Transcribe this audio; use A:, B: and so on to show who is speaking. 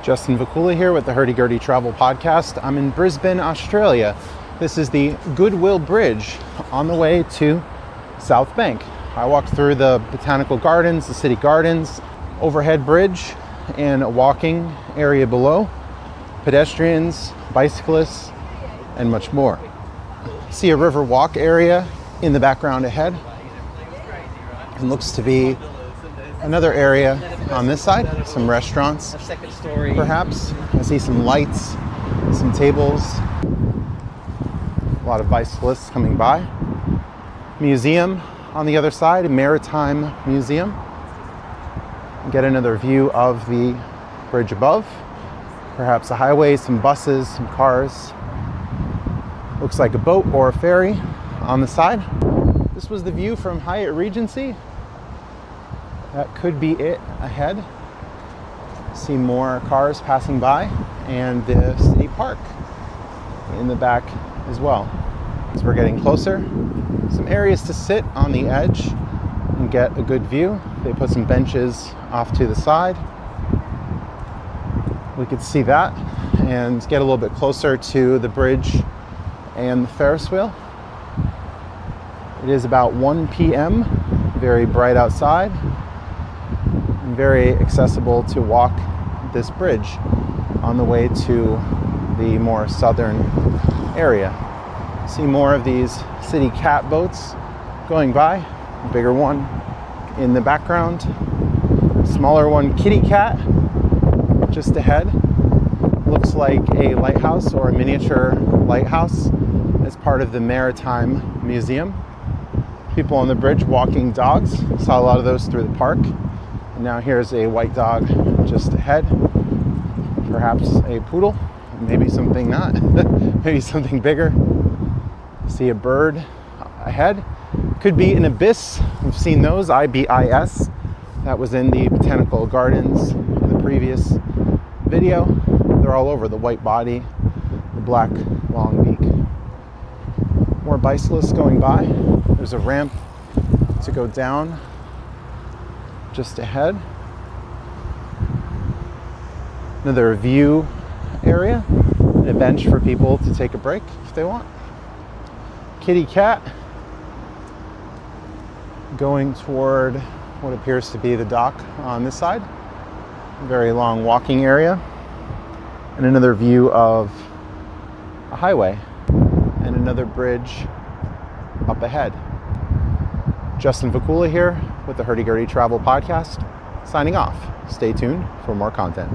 A: Justin Vacula here with the Hurdy Gurdy Travel Podcast. I'm in Brisbane, Australia. This is the Goodwill Bridge on the way to South Bank. I walked through the Botanical Gardens, the City Gardens, overhead bridge, and a walking area below, pedestrians, bicyclists, and much more. See a Riverwalk area in the background ahead. It looks to be another area on this side, some restaurants, perhaps. I see some lights, some tables, a lot of bicyclists coming by. Museum on the other side, a Maritime Museum. Get another view of the bridge above, perhaps a highway, some buses, some cars. Looks like a boat or a ferry on the side. This was the view from Hyatt Regency. That could be it ahead. See more cars passing by and the city park in the back as well. As we're getting closer, some areas to sit on the edge and get a good view. They put some benches off to the side. We could see that and get a little bit closer to the bridge and the Ferris wheel. It is about 1 p.m., very bright outside, and very accessible to walk this bridge on the way to the more southern area. See more of these CityCat boats going by, a bigger one in the background, smaller one, CityCat, just ahead. Looks like a lighthouse or a miniature lighthouse as part of the Maritime Museum. People on the bridge walking dogs. Saw a lot of those through the park. And now here's a white dog just ahead. Perhaps a poodle, maybe something not, maybe something bigger. See a bird ahead. Could be an ibis. We've seen those, IBIS. That was in the Botanical Gardens in the previous video. They're all over, the white body, the black long beak. More bicyclists going by. There's a ramp to go down just ahead. Another view area and a bench for people to take a break if they want. CityCat going toward what appears to be the dock on this side. Very long walking area. And another view of a highway and another bridge up ahead. Justin Vacula here with the Hurdy Gurdy Travel Podcast, signing off. Stay tuned for more content.